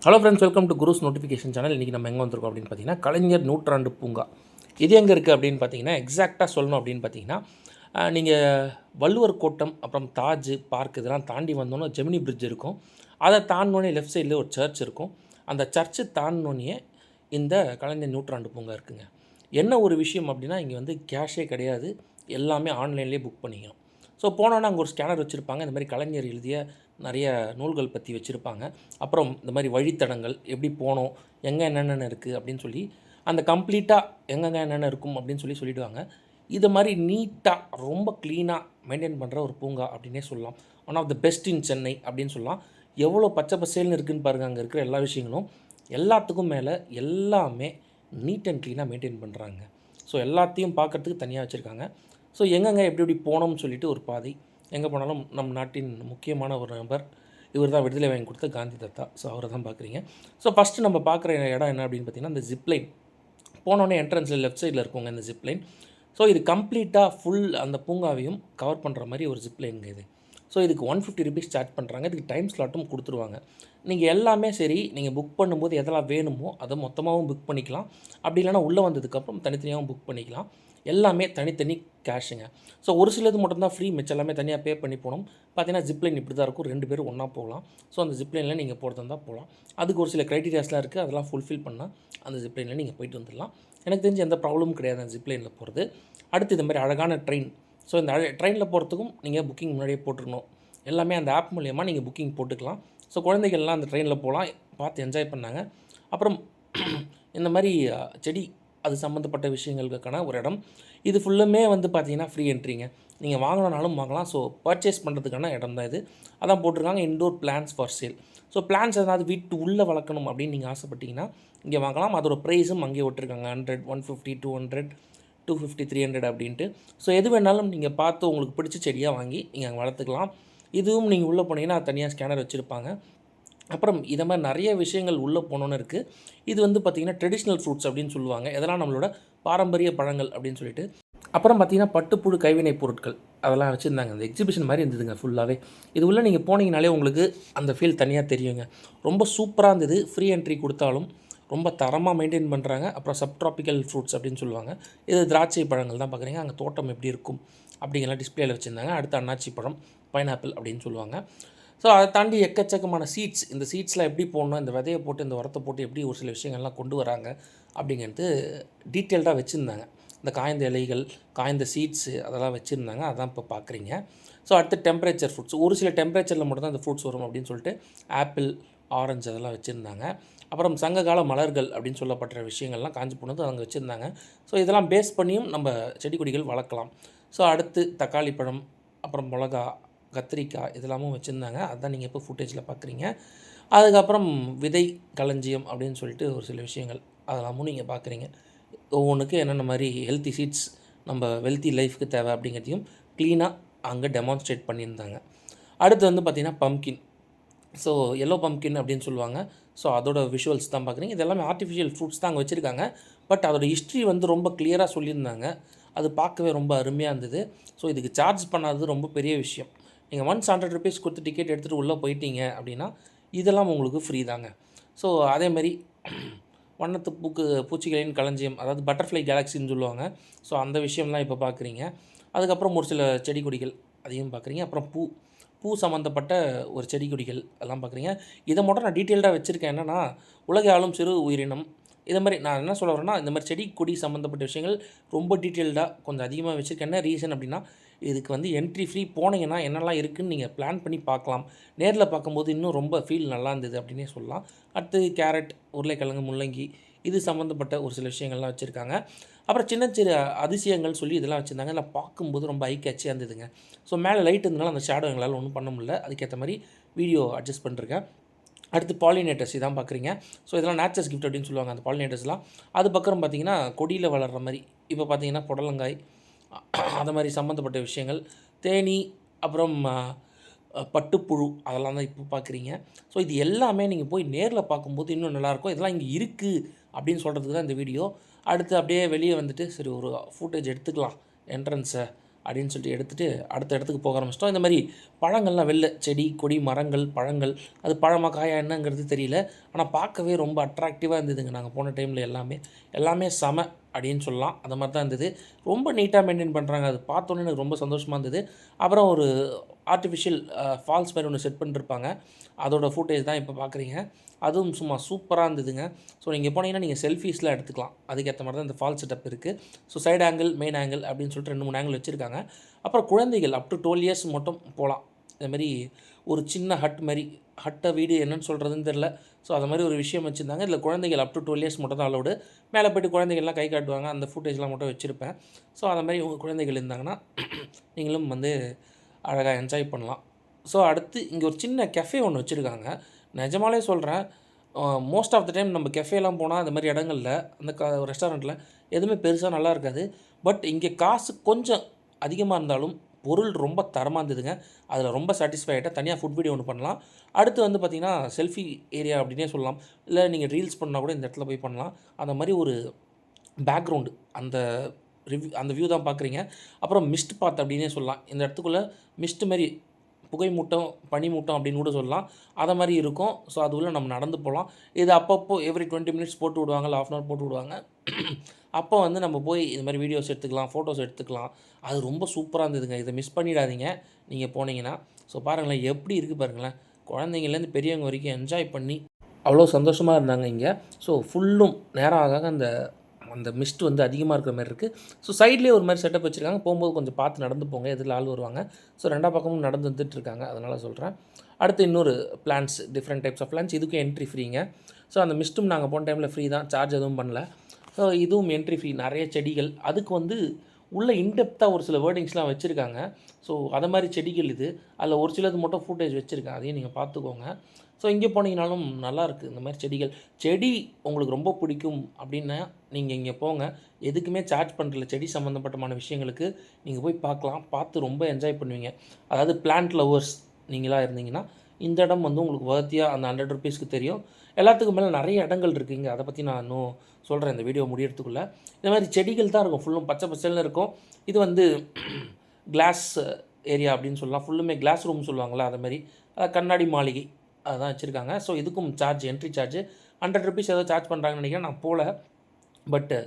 Hello friends, welcome to Gurus notification channel. இன்றைக்கி நம்ம எங்கே வந்திருக்கோம் அப்படின்னு பார்த்தீங்கன்னா, கலைஞர் நூற்றாண்டு பூங்கா. இது எங்கே இருக்குது அப்படின்னு பார்த்தீங்கன்னா, எக்ஸாக்டாக சொல்லணும் அப்படின்னு பார்த்தீங்கன்னா, நீங்கள் வள்ளுவர் கோட்டம், அப்புறம் தாஜ் பார்க் இதெல்லாம் தாண்டி வந்தோன்னா ஜெமினி பிரிட்ஜ் இருக்கும். அதை தாண்டினோடனே லெஃப்ட் சைடில் ஒரு சர்ச் இருக்கும். அந்த சர்ச்சு தாண்டினோடனே இந்த கலைஞர் நூற்றாண்டு பூங்கா இருக்குங்க. என்ன ஒரு விஷயம் அப்படின்னா, இங்கே வந்து கேஷே கிடையாது, எல்லாமே ஆன்லைன்லேயே புக் பண்ணிக்கணும். ஸோ போனோன்னா அங்கே ஒரு ஸ்கேனர் வச்சுருப்பாங்க. இந்த மாதிரி கலைஞர் எழுதிய நிறைய நூல்கள் பற்றி வச்சுருப்பாங்க. அப்புறம் இந்த மாதிரி வழித்தடங்கள் எப்படி போனோம், எங்கே என்னென்ன இருக்குது அப்படின்னு சொல்லி அந்த கம்ப்ளீட்டாக எங்கெங்கே என்னென்ன இருக்கும் அப்படின்னு சொல்லிவிடுவாங்க. இது மாதிரி நீட்டாக ரொம்ப க்ளீனாக மெயின்டைன் பண்ணுற ஒரு பூங்கா அப்படின்னே சொல்லலாம். One of the best in Chennai அப்படின்னு சொல்லலாம். எவ்வளோ பச்சை பசேல்னு இருக்குதுன்னு பாருங்கள். அங்கே இருக்கிற எல்லா விஷயங்களும் எல்லாத்துக்கும் மேலே எல்லாமே நீட் அண்ட் க்ளீனாக மெயின்டைன் பண்ணுறாங்க. ஸோ எல்லாத்தையும் பார்க்குறதுக்கு தனியாக வச்சுருக்காங்க. ஸோ எங்கெங்கே எப்படி எப்படி போனோம்னு சொல்லிட்டு ஒரு பாதை. எங்கே போனாலும் நம் நாட்டின் முக்கியமான ஒரு நபர் இவர் தான் விடுதலை வாங்கி கொடுத்த காந்தி தாத்தா. ஸோ அவரை தான் பார்க்குறீங்க. ஸோ ஃபஸ்ட்டு நம்ம பார்க்குற இடம் என்ன அப்படின்னு பார்த்தீங்கன்னா, இந்த ஜிப்லைன். போனோடனே என்ட்ரன்ஸில் லெஃப்ட் சைடில் இருக்குங்க இந்த ஜிப்லைன். ஸோ இது கம்ப்ளீட்டாக ஃபுல் அந்த பூங்காவையும் கவர் பண்ணுற மாதிரி ஒரு ஜிப்லைனுங்க இது. ஸோ இதுக்கு 150 ருபீஸ் சார்ஜ் பண்ணுறாங்க. இதுக்கு டைம் ஸ்லாட்டும் கொடுத்துருவாங்க. நீங்கள் எல்லாமே சரி, நீங்கள் புக் பண்ணும்போது எதெல்லாம் வேணுமோ அதை மொத்தமாகவும் புக் பண்ணிக்கலாம். அப்படி இல்லைனா உள்ளே வந்ததுக்கப்புறம் தனித்தனியாகவும் புக் பண்ணிக்கலாம். எல்லாமே தனித்தனி கேஷுங்க. ஸோ ஒரு சிலது மட்டும்தான் ஃப்ரீ, மிச்சம் எல்லாமே தனியாக பே பண்ணி போகணும். பார்த்தீங்கன்னா ஜிப்லைன் இப்படி தான் இருக்கும். 2 பேரும் ஒன்றா போகலாம். ஸோ அந்த ஜிப்லைனில் நீங்கள் போகிறதா இருந்தால் போகலாம். அதுக்கு ஒரு சில க்ரைட்டீரியாஸ்லாம் இருக்குது. அதெல்லாம் ஃபுல்ஃபில் பண்ணால் அந்த ஜிப்லைனில் நீங்கள் போயிட்டு வந்துடலாம். எனக்கு தெரிஞ்சு எந்த ப்ராப்ளமும் கிடையாது அந்த ஜிப்லைனில் போகிறது. அடுத்து இந்த மாதிரி அழகான ட்ரெயின். ஸோ இந்த ட்ரெயினில் போகிறதுக்கும் நீங்கள் புக்கிங் முன்னாடியே போட்டுருக்கணும். எல்லாமே அந்த ஆப் மூலியமாக நீங்கள் புக்கிங் போட்டுக்கலாம். ஸோ குழந்தைகள்லாம் அந்த ட்ரெயினில் போகலாம், பார்த்து என்ஜாய் பண்ணாங்க. அப்புறம் இந்த மாதிரி செடி அது சம்மந்தப்பட்ட விஷயங்களுக்கான ஒரு இடம். இது ஃபுல்லுமே வந்து பார்த்திங்கன்னா ஃப்ரீ என்ட்ரிங்க. நீங்கள் வாங்கினாலும் வாங்கலாம். ஸோ பர்ச்சேஸ் பண்ணுறதுக்கான இடம் தான் இது. அதான் போட்டிருக்காங்க indoor plans for sale. So plans ஏதாவது வீட்டு உள்ளே வளர்க்கணும் அப்படின்னு நீங்கள் ஆசைப்பட்டீங்கன்னா இங்கே வாங்கலாம். அதோட ப்ரைஸும் அங்கேயே விட்டுருக்காங்க. 100, 150, 200, 250, 300 அப்படின்ட்டு. ஸோ எது வேணாலும் நீங்கள் பார்த்து உங்களுக்கு பிடிச்ச செடியாக வாங்கி நீங்கள் அங்கே வளர்த்துக்கலாம். இதுவும் நீங்கள் உள்ளே போனீங்கன்னா தனியாக ஸ்கேனர் வச்சுருப்பாங்க. அப்புறம் இதை மாதிரி நிறைய விஷயங்கள் உள்ளே போனோன்னு இருக்குது. இது வந்து பார்த்திங்கன்னா ட்ரெடிஷ்னல் ஃப்ரூட்ஸ் அப்படின்னு சொல்லுவாங்க. இதெல்லாம் நம்மளோட பாரம்பரிய பழங்கள் அப்படின்னு சொல்லிட்டு. அப்புறம் பார்த்திங்கன்னா பட்டுப்புழு கைவினைப் பொருட்கள் அதெல்லாம் வச்சுருந்தாங்க. அந்த எக்ஸிபிஷன் மாதிரி இருந்ததுங்க ஃபுல்லாகவே. இது உள்ளே நீங்கள் போனீங்கனாலே உங்களுக்கு அந்த ஃபீல் தனியாக தெரியுங்க. ரொம்ப சூப்பராக இருந்தது. ஃப்ரீ என்ட்ரி கொடுத்தாலும் ரொம்ப தரமாக மெயின்டைன் பண்ணுறாங்க. அப்புறம் சப்ட்ராபிக்கல் ஃப்ரூட்ஸ் அப்படின்னு சொல்லுவாங்க. இது திராட்சை பழங்கள் தான் பார்க்குறீங்க. அங்கே தோட்டம் எப்படி இருக்கும் அப்படிங்கலாம் டிஸ்பிளேயில் வச்சுருந்தாங்க. அடுத்து அன்னாச்சி பழம், பைனாப்பிள் அப்படின்னு சொல்லுவாங்க. ஸோ அதை தாண்டி எக்கச்சக்கமான சீட்ஸ். இந்த சீட்ஸ்லாம் எப்படி போடணும், இந்த விதையை போட்டு இந்த உரத்தை போட்டு எப்படி ஒரு சில விஷயங்கள்லாம் கொண்டு வராங்க அப்படிங்கிறது டீட்டெயில்டாக வச்சுருந்தாங்க. இந்த காய்ந்த இலைகள், காய்ந்த சீட்ஸு அதெல்லாம் வச்சுருந்தாங்க. அதான் இப்போ பார்க்குறீங்க. ஸோ அடுத்து டெம்பரேச்சர் ஃப்ரூட்ஸ். ஒரு சில டெம்பரேச்சரில் மட்டும் தான் இந்த ஃப்ரூட்ஸ் வரும் அப்படின்னு சொல்லிட்டு ஆப்பிள், ஆரஞ்சு அதெல்லாம் வச்சுருந்தாங்க. அப்புறம் சங்ககால மலர்கள் அப்படின்னு சொல்லப்பட்ட விஷயங்கள்லாம் காஞ்சி போனது அங்கே வச்சுருந்தாங்க. ஸோ இதெல்லாம் பேஸ் பண்ணியும் நம்ம செடி கொடிகள் வளர்க்கலாம். ஸோ அடுத்து தக்காளி பழம், அப்புறம் மிளகா, கத்திரிக்காய் இதெல்லாமும் வச்சுருந்தாங்க. அதுதான் நீங்கள் இப்போ ஃபுட்டேஜில் பார்க்குறீங்க. அதுக்கப்புறம் விதை களஞ்சியம் அப்படின்னு சொல்லிட்டு ஒரு சில விஷயங்கள் அதெல்லாமும் நீங்கள் பார்க்குறீங்க. ஒவ்வொன்றுக்கு என்னென்ன மாதிரி ஹெல்த்தி சீட்ஸ் நம்ம வெல்த்தி லைஃப்க்கு தேவை அப்படிங்கிறதையும் க்ளீனாக அங்கே டெமான்ஸ்ட்ரேட் பண்ணியிருந்தாங்க. அடுத்து வந்து பார்த்திங்கன்னா பம்ப்கின். ஸோ எல்லோ பம்ப்கின் அப்படின்னு சொல்லுவாங்க. ஸோ அதோட விஷுவல்ஸ் தான் பார்க்குறீங்க. இது எல்லாமே ஆர்டிஃபிஷியல் ஃப்ரூட்ஸ் தான் அங்கே வச்சுருக்காங்க. பட் அதோட ஹிஸ்ட்ரி வந்து ரொம்ப கிளியராக சொல்லியிருந்தாங்க. அது பார்க்கவே ரொம்ப அருமையாக இருந்தது. ஸோ இதுக்கு சார்ஜ் பண்ணாதது ரொம்ப பெரிய விஷயம். நீங்கள் ஒன்ஸ் 100 ருபீஸ் கொடுத்து டிக்கெட் எடுத்துகிட்டு உள்ளே போயிட்டீங்க அப்படின்னா இதெல்லாம் உங்களுக்கு ஃப்ரீ தாங்க. ஸோ அதேமாதிரி வண்ணத்து பூச்சிகளின் களஞ்சியம், அதாவது பட்டர்ஃப்ளை கேலக்ஸின்னு சொல்லுவாங்க. ஸோ அந்த விஷயம்லாம் இப்போ பார்க்குறீங்க. அதுக்கப்புறம் ஒரு சில செடி கொடிகள் அதையும் பார்க்குறீங்க. அப்புறம் பூ சம்மந்தப்பட்ட ஒரு செடி கொடிகள் எல்லாம் பார்க்குறீங்க. இதை மட்டும் நான் டீட்டெயில்டாக வச்சுருக்கேன். என்னென்னா உலகை ஆளும் சிறு உயிரினம். இதை மாதிரி நான் என்ன சொல்ல வரேன்னா, இந்த மாதிரி செடி கொடி சம்மந்தப்பட்ட விஷயங்கள் ரொம்ப டீட்டெயில்டாக கொஞ்சம் அதிகமாக வச்சுருக்கேன். என்ன ரீசன் அப்படின்னா, இதுக்கு வந்து என்ட்ரி ஃப்ரீ. போனீங்கன்னா என்னெல்லாம் இருக்குதுன்னு நீங்கள் பிளான் பண்ணி பார்க்கலாம். நேரில் பார்க்கும்போது இன்னும் ரொம்ப ஃபீல் நல்லா இருந்தது அப்படின்னே சொல்லலாம். அடுத்து கேரட், உருளைக்கிழங்கு, முள்ளங்கி இது சம்மந்தப்பட்ட ஒரு சில விஷயங்கள்லாம் வச்சுருக்காங்க. அப்புறம் சின்ன சின்ன அதிசயங்கள் சொல்லி இதெல்லாம் வச்சுருந்தாங்க. எல்லாம் பார்க்கும்போது ரொம்ப ஐ கேட்சியாக இருந்ததுங்க. ஸோ மேலே லைட் இருந்தனால அந்த ஷேடோ எங்களால் ஒன்றும் பண்ண முடியல. அதுக்கேற்ற மாதிரி வீடியோ அட்ஜஸ்ட் பண்ணிருக்கேன். அடுத்து பாலினேட்டர்ஸ் இதான் பார்க்குறீங்க. ஸோ இதெல்லாம் நேச்சர்ஸ் கிஃப்ட் அப்படின்னு சொல்லுவாங்க அந்த பாலினேட்டர்ஸ்லாம். அது பக்கம் பார்த்திங்கன்னா கொடியில் வளர்கிற மாதிரி இப்போ பார்த்திங்கன்னா புடலங்காய் அந்த மாதிரி சம்மந்தப்பட்ட விஷயங்கள், தேனீ, அப்புறம் பட்டுப்புழு அதெல்லாம் தான் இப்போ பார்க்குறீங்க. ஸோ இது எல்லாமே நீங்கள் போய் நேரில் பார்க்கும்போது இன்னும் நல்லாயிருக்கும். இதெல்லாம் இங்கே இருக்குது அப்படின்னு சொல்கிறதுக்கு தான் இந்த வீடியோ. அடுத்து அப்படியே வெளியே வந்துட்டு சரி ஒரு ஃபுட்டேஜ் எடுத்துக்கலாம் என்ட்ரன்ஸை அப்படின்னு சொல்லிட்டு எடுத்துகிட்டு அடுத்த இடத்துக்கு போக ஆரம்பிச்சிட்டோம். இந்த மாதிரி பழங்கள்லாம் வெளில செடி கொடி மரங்கள் பழங்கள் அது பழமாக காயா என்னங்கிறது தெரியல. ஆனால் பார்க்கவே ரொம்ப அட்ராக்டிவாக இருந்ததுங்க. நாங்கள் போன டைமில் எல்லாமே செம அப்படின்னு சொல்லலாம். அந்த மாதிரி தான் இருந்தது. ரொம்ப நீட்டாக மெயின்டைன் பண்ணுறாங்க. அது பார்த்தோன்னே எனக்கு ரொம்ப சந்தோஷமாக இருந்தது. அப்புறம் ஒரு ஆர்ட்டிஃபிஷியல் ஃபால்ஸ் மாதிரி ஒன்று செட் பண்ணிருப்பாங்க. அதோட ஃபுட்டேஜ் தான் இப்போ பார்க்குறீங்க. அதுவும் சும்மா சூப்பராக இருந்ததுங்க. ஸோ நீங்கள் போனீங்கன்னா நீங்கள் செல்ஃபீஸ்லாம் எடுத்துக்கலாம். அதுக்கேற்ற மாதிரி தான் இந்த ஃபால்ஸ் செட்டப் இருக்குது. So side angle main angle அப்படின்னு சொல்லிட்டு 2, 3 ஆங்கிள் வச்சுருக்காங்க. அப்புறம் குழந்தைகள் அப் டு 12 இயர்ஸ் மட்டும் போகலாம். இதுமாரி ஒரு சின்ன ஹட்டை வீடு என்னன்னு சொல்கிறதுன்னு தெரில. ஸோ அது மாதிரி ஒரு விஷயம் வச்சுருந்தாங்க. இதில் குழந்தைகள் அப் டு 12 இயர்ஸ் மட்டும் தான் அலோடு. மேலே போய்ட்டு குழந்தைகள்லாம் கை காட்டுவாங்க. அந்த ஃபுட்டேஜ்லாம் மட்டும் வச்சுருப்பேன். ஸோ அந்த மாதிரி உங்கள் குழந்தைகள் இருந்தாங்கன்னா நீங்களும் வந்து அழகாக என்ஜாய் பண்ணலாம். ஸோ அடுத்து இங்கே ஒரு சின்ன கெஃபே ஒன்று வச்சுருக்காங்க. நிஜமாலே சொல்கிறேன், மோஸ்ட் ஆஃப் த டைம் நம்ம கெஃபேலாம் போனால் அந்த மாதிரி இடங்களில் அந்த ரெஸ்டாரண்ட்டில் எதுவுமே பெருசாக நல்லா இருக்காது. பட் இங்கே காசு கொஞ்சம் அதிகமாக இருந்தாலும் பொருள் ரொம்ப தரமாக இருந்ததுங்க. அதில் ரொம்ப சாட்டிஸ்ஃபை ஆகிட்டேன். தனியாக ஃபுட் வீடியோ ஒன்று பண்ணலாம். அடுத்து வந்து பார்த்திங்கன்னா செல்ஃபி ஏரியா அப்படின்னே சொல்லலாம். இல்லை நீங்கள் ரீல்ஸ் பண்ணால் கூட இந்த இடத்துல போய் பண்ணலாம். அந்த மாதிரி ஒரு பேக்ரவுண்டு அந்த வியூ தான் பார்க்குறீங்க. அப்புறம் மிஸ்ட் பாத் அப்படின்னே சொல்லலாம். இந்த இடத்துக்குள்ளே மிஸ்ட் மாரி புகை மூட்டம் பனி மூட்டம் அப்படின்னு கூட சொல்லலாம். அதை மாதிரி இருக்கும். ஸோ அது உள்ள நம்ம நடந்து போகலாம். இது அப்பப்போ எவ்ரி 20 மினிட்ஸ் போட்டு விடுவாங்க, இல்லை 1/2 hour போட்டு விடுவாங்க. அப்போ வந்து நம்ம போய் இது மாதிரி வீடியோஸ் எடுத்துக்கலாம், ஃபோட்டோஸ் எடுத்துக்கலாம். அது ரொம்ப சூப்பராக இருந்ததுங்க. இதை மிஸ் பண்ணிடாதீங்க நீங்கள் போனீங்கன்னா. ஸோ பாருங்களேன் எப்படி இருக்குது பாருங்களேன். குழந்தைங்கள்லேருந்து பெரியவங்க வரைக்கும் என்ஜாய் பண்ணி அவ்வளோ சந்தோஷமாக இருந்தாங்க இங்கே. ஸோ ஃபுல்லும் நேரம் ஆக அந்த அந்த மிஸ்ட் வந்து அதிகமாக இருக்கிற மாதிரி இருக்குது. ஸோ சைட்லேயே ஒரு மாதிரி செட்டப் வச்சுருக்காங்க. போகும்போது கொஞ்சம் பார்த்து நடந்து போங்க, எதிரில் ஆள் வருவாங்க. ஸோ 2 பக்கமும் நடந்து வந்துட்டுருக்காங்க. அதனால் சொல்கிறேன். அடுத்து இன்னொரு plans, different types of plans. இதுக்கும் என்ட்ரி ஃப்ரீங்க. ஸோ அந்த மிஸ்ட்டும் நாங்கள் போன டைமில் ஃப்ரீ தான், சார்ஜ் எதுவும் பண்ணல. ஸோ இதுவும் என்ட்ரி ஃப்ரீ. நிறைய செடிகள் அதுக்கு வந்து உள்ள இன்டெப்த்தாக ஒரு சில வேர்டிங்ஸ்லாம் வச்சுருக்காங்க. ஸோ அதை மாதிரி செடிகள் இது. அதில் ஒரு சிலது மட்டும் ஃபுட்டேஜ் வச்சுருக்கேன். அதையும் நீங்கள் பார்த்துக்கோங்க. ஸோ இங்கே போனீங்கனாலும் நல்லாயிருக்கு இந்த மாதிரி செடிகள். செடி உங்களுக்கு ரொம்ப பிடிக்கும் அப்படின்னா நீங்கள் இங்கே போங்க. எதுக்குமே சார்ஜ் பண்ணுறதில்ல. செடி சம்மந்தப்பட்டமான விஷயங்களுக்கு நீங்கள் போய் பார்க்கலாம். பார்த்து ரொம்ப என்ஜாய் பண்ணுவீங்க. அதாவது பிளான்ட் லவ்வர்ஸ் நீங்களாக இருந்தீங்கன்னா இந்த இடம் வந்து உங்களுக்கு வர்த்தியாக அந்த 100 ரூபீஸ்க்கு தெரியும். எல்லாத்துக்கும் மேலே நிறைய இடங்கள் இருக்குங்க. அதை பற்றி நான் இன்னும் சொல்கிறேன் இந்த வீடியோ முடியறதுக்குள்ளே. இந்த மாதிரி செடிகள் தான் இருக்கும். ஃபுல்லும் பச்சை பச்சைன்னு இருக்கும். இது வந்து கிளாஸ் ஏரியா அப்படின்னு சொல்லலாம். ஃபுல்லுமே கிளாஸ் ரூம் சொல்லுவாங்களா அது மாதிரி. கண்ணாடி மாளிகை அதுதான் வச்சுருக்காங்க. ஸோ இதுக்கும் சார்ஜ், என்ட்ரி சார்ஜ் 100 ரூபீஸ் ஏதோ சார்ஜ் பண்ணுறாங்கன்னு நினைக்கிறேன். நான் போகல. பட்டு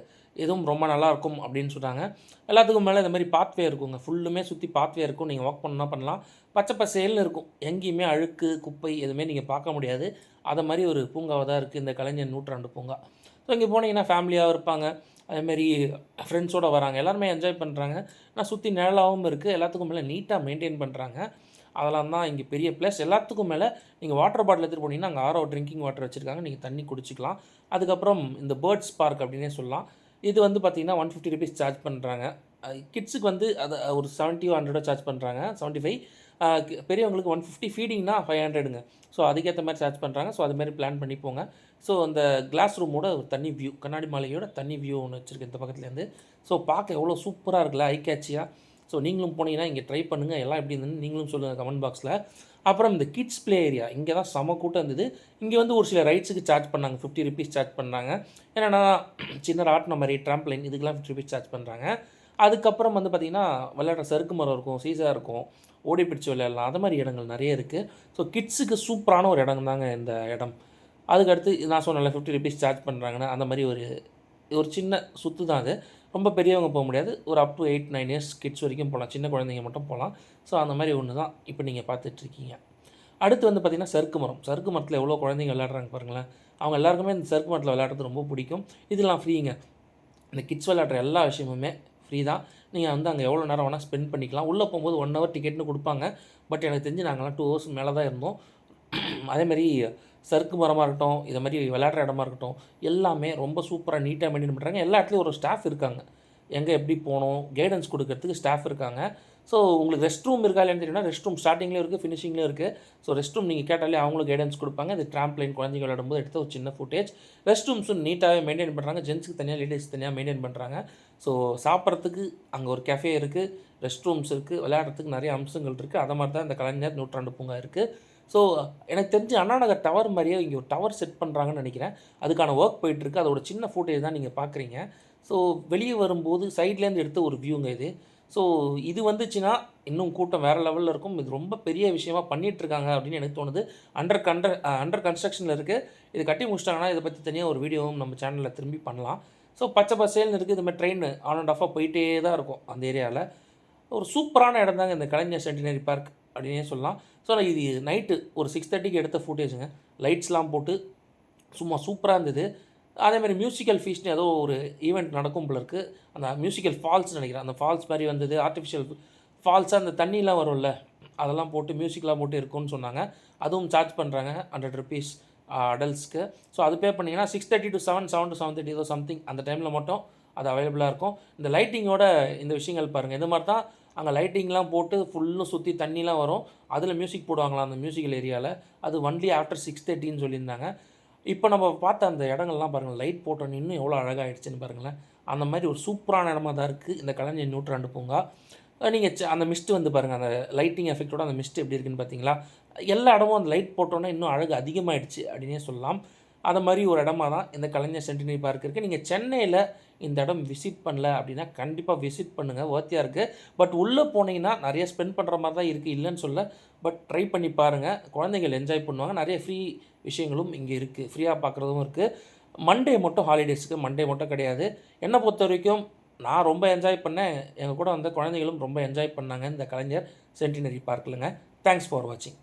இதுவும் ரொம்ப நல்லாயிருக்கும் அப்படின்னு சொல்கிறாங்க. எல்லாத்துக்கும் மேலே இந்த மாதிரி பாத்வே இருக்குங்க. ஃபுல்லுமே சுற்றி பாத்வே இருக்கும். நீங்கள் வாக் பண்ணால் பண்ணலாம். பச்சை பசேல்னு இருக்கும். எங்கேயுமே அழுக்கு குப்பை எதுவுமே நீங்கள் பார்க்க முடியாது. அதை மாதிரி ஒரு பூங்காவாக தான் இருக்குது இந்த கலைஞர் நூற்றாண்டு பூங்கா. ஸோ இங்கே போனீங்கன்னா ஃபேமிலியாக இருப்பாங்க. அதேமாரி ஃப்ரெண்ட்ஸோடு வராங்க. எல்லாருமே என்ஜாய் பண்ணுறாங்க. ஆனால் சுற்றி நிழலாகவும் இருக்குது. எல்லாத்துக்கும் மேலே நீட்டாக மெயின்டைன் பண்ணுறாங்க. அதெல்லாம் தான் இங்கே பெரிய ப்ளஸ். எல்லாத்துக்கும் மேலே நீங்கள் வாட்டர் பாட்டில் எடுத்துகிட்டு போனீங்கன்னா அங்கே ஆரோ ட்ரிங்கிங் வாட்டர் வச்சுருக்காங்க. நீங்கள் தண்ணி குடிச்சிக்கலாம். அதுக்கப்புறம் இந்த பேர்ட்ஸ் பார்க் அப்படின்னே சொல்லலாம். இது வந்து பார்த்திங்கன்னா 150 ரூபீஸ் சார்ஜ் பண்ணுறாங்க. கிட்ஸுக்கு வந்து அது ஒரு 70 100 சார்ஜ் பண்ணுறாங்க. 75. பெரியவங்களுக்கு 150. ஃபீடிங்னா 500ங்க. ஸோ அதுக்கேற்ற மாதிரி சார்ஜ் பண்ணுறாங்க. ஸோ அதுமாரி பிளான் பண்ணி போங்க. ஸோ அந்த கிளாஸ் ரூமோட ஒரு தனி வியூ, கண்ணாடி மாளிகையோட தனி வியூ ஒன்று வச்சுருக்கு இந்த பக்கத்துலேருந்து. ஸோ பார்க்க எவ்வளோ சூப்பராக இருக்குல்ல, ஐ கேட்சியாக. ஸோ நீங்களும் போனீங்கன்னா இங்கே ட்ரை பண்ணுங்கள். எல்லாம் எப்படி இருந்ததுன்னு நீங்களும் சொல்லுங்கள் கமெண்ட் பாக்ஸில். அப்புறம் இந்த கிட்ஸ் ப்ளே ஏரியா இங்கே தான் செம கூட்டம் இருந்தது. இங்கே வந்து ஒரு சில ரைட்ஸுக்கு சார்ஜ் பண்ணாங்க. 50 ரூபீஸ் சார்ஜ் பண்ணாங்க. என்னென்னா சின்ன ஆட்டின மாதிரி ட்ராம்ப்ளைன் இதுக்கெலாம் 50 ரூபீஸ் சார்ஜ் பண்ணுறாங்க. அதுக்கப்புறம் வந்து பார்த்திங்கன்னா விளையாடுற சறுக்கு மரம் இருக்கும், சீசா இருக்கும், ஓடி பிடிச்சி விளையாடலாம். அது மாதிரி இடங்கள் நிறைய இருக்குது. ஸோ கிட்ஸுக்கு சூப்பரான ஒரு இடம் தாங்க இந்த இடம். அதுக்கடுத்து நான் சொன்னல 50 ரூபீஸ் சார்ஜ் பண்ணுறாங்கன்னா அந்த மாதிரி ஒரு சின்ன சுற்று தான் அது. ரொம்ப பெரியவங்க போக முடியாது. ஒரு அப் டு 8, 9 இயர்ஸ் கிட்ஸ் வரைக்கும் போகலாம். சின்ன குழந்தைங்க மட்டும் போகலாம். ஸோ அந்த மாதிரி ஒன்று தான் இப்போ நீங்கள் பார்த்துட்ருக்கீங்க. அடுத்து வந்து பார்த்திங்கன்னா சறுக்கு மரம். சறுக்கு மரத்தில் எவ்வளோ குழந்தைங்க விளையாடுறாங்க பாருங்களேன். அவங்க எல்லாருக்குமே இந்த சறுக்கு மரத்தில் விளையாடுறது ரொம்ப பிடிக்கும். இதெல்லாம் ஃப்ரீங்க. இந்த கிட்ஸ் விளையாடுற எல்லா விஷயமுமே ஃப்ரீ தான். நீங்கள் வந்து அங்கே எவ்வளோ நேரம் வேணால் ஸ்பெண்ட் பண்ணிக்கலாம். உள்ளே போகும்போது 1 hour டிக்கெட்னு கொடுப்பாங்க. பட் எனக்கு தெரிஞ்சு நாங்கள்லாம் 2 hours மேலே தான் இருந்தோம். அதேமாதிரி சறுக்கு மரமாக இருக்கட்டும், இதை மாதிரி விளையாடுற இடமா இருக்கட்டும், எல்லாமே ரொம்ப சூப்பராக நீட்டாக மெயின்டைன் பண்ணுறாங்க. எல்லா இடத்துலையும் ஒரு ஸ்டாஃப் இருக்காங்க. எங்கே எப்படி போகணும் கைடன்ஸ் கொடுக்கறதுக்கு ஸ்டாஃப் இருக்காங்க. ஸோ உங்களுக்கு ரெஸ்ட் ரூம் இருக்கா இல்லைன்னு தெரியும்னா ரெஸ்ட் ரூம் ஸ்டார்டிங்லேயும் இருக்குது, ஃபினிஷிங்லேயும் இருக்குது. ஸோ ரெஸ்ட் ரூம் நீங்கள் கேட்டாலே அவங்களும் கைடன்ஸ் கொடுப்பாங்க. இது ட்ராம்ப்ளைன் குழந்தைங்க விளையாடும்போது எடுத்த ஒரு சின்ன ஃபுட்டேஜ். ரெஸ்ட் ரூம்ஸும் நீட்டாகவே மெயின்டைன் பண்ணுறாங்க. ஜென்ஸுக்கு தனியாக, லேடிஸ் தனியாக மெயின்டைன் பண்ணுறாங்க. ஸோ சாப்பிட்றதுக்கு அங்கே ஒரு கெஃபே இருக்குது, ரெஸ்ட் ரூம்ஸ் இருக்குது, விளையாடுறதுக்கு நிறைய அம்சங்கள் இருக்குது. அதை மாதிரி தான் இந்த கலைஞர் நூற்றாண்டு பூங்கா இருக்குது. ஸோ எனக்கு தெரிஞ்சு அண்ணா நகர் டவர் மாதிரியே இங்கே ஒரு டவர் செட் பண்ணுறாங்கன்னு நினைக்கிறேன். அதுக்கான ஒர்க் போயிட்டுருக்கு. அதோட சின்ன ஃபுட்டேஜ் தான் நீங்கள் பார்க்குறீங்க. ஸோ வெளியே வரும்போது சைட்லேருந்து எடுத்த ஒரு வியூங்க இது. ஸோ இது வந்துச்சுன்னா இன்னும் கூட்டம் வேறு லெவலில் இருக்கும். இது ரொம்ப பெரிய விஷயமா பண்ணிகிட்ருக்காங்க அப்படின்னு எனக்கு தோணுது. அண்டர் கன்ஸ்ட்ரக்ஷனில் இருக்குது. இது கட்டி முடிச்சிட்டாங்கன்னா இதை பற்றி தனியாக ஒரு வீடியோவும் நம்ம சேனலில் திரும்பி பண்ணலாம். ஸோ பச்சை பசேல்னு இருக்குது. இதுமாதிரி ட்ரெயின் ஆன் அண்ட் ஆஃபாக போயிட்டே தான் இருக்கும் அந்த ஏரியாவில். ஒரு சூப்பரான இடம் தாங்க இந்த கலைஞர் சென்டினரி பார்க் அப்படின்னே சொல்லலாம். ஸோ இது நைட்டு ஒரு 6:30க்கு எடுத்த ஃபுட்டேஜுங்க. லைட்ஸ்லாம் போட்டு சும்மா சூப்பராக இருந்தது. அதேமாதிரி மியூசிக்கல் ஃபீஸ்ட்னு ஏதோ ஒரு ஈவெண்ட் நடக்கும் போல இருக்குது. அந்த மியூசிக்கல் ஃபால்ஸ்னு நினைக்கிறேன். அந்த ஃபால்ஸ் மாதிரி வந்தது. ஆர்டிஃபிஷியல் ஃபால்ஸாக அந்த தண்ணிலாம் வரும்ல, அதெல்லாம் போட்டு மியூசிக்லாம் போட்டு இருக்கும்னு சொன்னாங்க. அதுவும் சார்ஜ் பண்ணுறாங்க ₹100 அடல்ட்ஸ்க்கு. ஸோ அது பே பண்ணிங்கன்னா 6:30 to 7, 7 to 7:30 ஏதோ சம்திங் அந்த டைமில் மட்டும் அது அவைலபிளாக இருக்கும். இந்த லைட்டிங்கோட இந்த விஷயங்கள் பாருங்கள். இது மாதிரி தான் அங்கே லைட்டிங்லாம் போட்டு ஃபுல்லும் சுற்றி தண்ணிலாம் வரும். அதில் மியூசிக் போடுவாங்களாம் அந்த மியூசிக்கல் ஏரியாவில். அது ஒன்லி ஆஃப்டர் 6:30ன்னு சொல்லியிருந்தாங்க. இப்போ நம்ம பார்த்த அந்த இடங்கள்லாம் பாருங்கள், லைட் போட்டோன்னு இன்னும் எவ்வளோ அழகாகிடுச்சுன்னு பாருங்களேன். அந்த மாதிரி ஒரு சூப்பரான இடமா தான் இருக்குது இந்த கலைஞர் நூற்றாண்டு பூங்கா. நீங்கள் அந்த மிஸ்ட்டு வந்து பாருங்கள், அந்த லைட்டிங் எஃபெக்ட்டோட அந்த மிஸ்ட் எப்படி இருக்குன்னு பார்த்தீங்களா? எல்லா இடமும் அந்த லைட் போட்டோன்னே இன்னும் அழகு அதிகமாகிடுச்சு அப்படின்னே சொல்லலாம். அது மாதிரி ஒரு இடமா தான் இந்த கலைஞர் சென்டினரி பார்க் இருக்குது. நீங்கள் சென்னையில் இந்த இடம் விசிட் பண்ணல அப்படின்னா கண்டிப்பாக விசிட் பண்ணுங்கள். வொர்த்தியாக இருக்குது. பட் உள்ளே போனீங்கன்னா நிறைய ஸ்பெண்ட் பண்ணுற மாதிரி தான் இருக்குது, இல்லைன்னு சொல்ல. பட் ட்ரை பண்ணி பாருங்கள். குழந்தைகள் என்ஜாய் பண்ணுவாங்க. நிறைய ஃப்ரீ விஷயங்களும் இங்கே இருக்குது. ஃப்ரீயாக பார்க்குறதும் இருக்குது. மண்டே மட்டும் ஹாலிடேஸுக்கு, மண்டே மட்டும் கிடையாது. என்னை பொறுத்த வரைக்கும் நான் ரொம்ப என்ஜாய் பண்ணேன். எங்கள் கூட வந்த குழந்தைகளும் ரொம்ப என்ஜாய் பண்ணாங்க இந்த கலைஞர் சென்டினரி பார்க்கில்ங்க. தேங்க்ஸ் ஃபார் வாட்சிங்.